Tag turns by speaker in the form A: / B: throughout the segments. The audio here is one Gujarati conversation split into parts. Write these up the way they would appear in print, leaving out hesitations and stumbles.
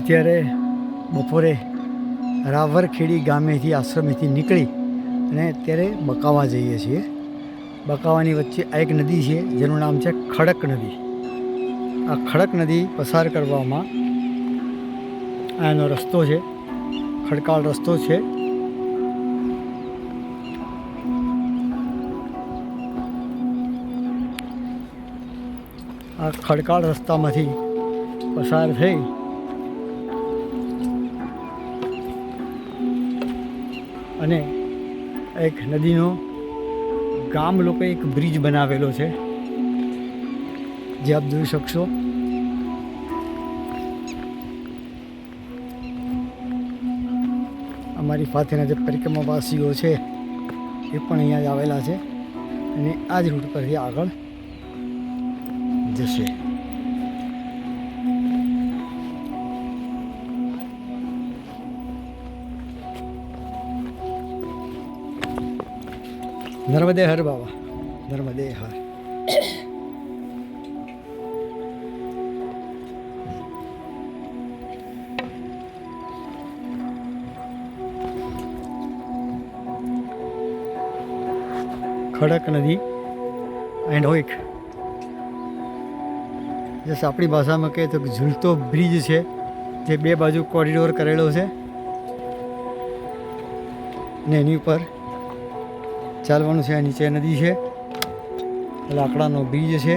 A: અત્યારે બપોરે રાવરખેડી ગામેથી આશ્રમેથી નીકળી અને અત્યારે બકાવા જઈએ છીએ. બકાવાની વચ્ચે આ એક નદી છે જેનું નામ છે ખડક નદી. આ ખડક નદી પસાર કરવામાં આ એનો રસ્તો છે, ખડકાળ રસ્તો છે. આ ખડકાળ રસ્તામાંથી પસાર થઈ અને એક નદીનો ગામ લોકોએ એક બ્રિજ બનાવેલો છે જે આપ જોઈ શકશો. અમારી સાથેના જે પરિક્રમાવાસીઓ છે એ પણ અહીંયા જ આવેલા છે અને આ જ રૂટ પરથી આગળ જશે. નર્મદે હર બાબા, નર્મદે હર. ખડક નદી એન્ડ હોઈક, જસ આપણી ભાષામાં કહે તો ઝૂલતો બ્રિજ છે જે બે બાજુ કોરિડોર કરેલો છે ને એની ઉપર ચાલવાનું છે. નીચે નદી છે, લાકડાનો બ્રિજ છે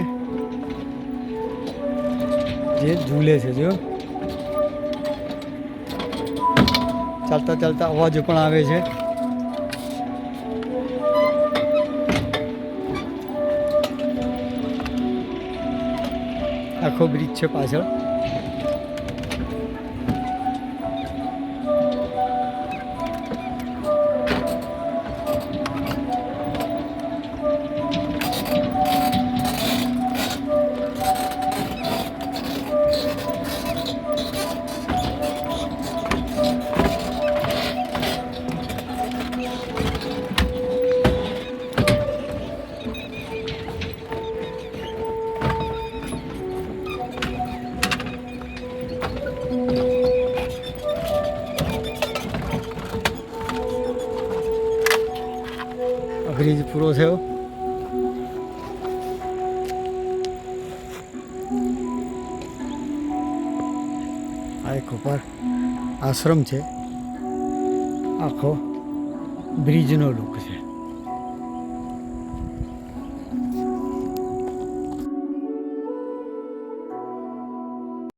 A: જે ઝૂલે છે. જો ચાલતા ચાલતા અવાજ પણ આવે છે. આખો બ્રિજ છે પાછળ. બ્રિજ પૂરો થયો. આ એક ઉપર આશ્રમ છે, આખો બ્રિજનો લુક છે.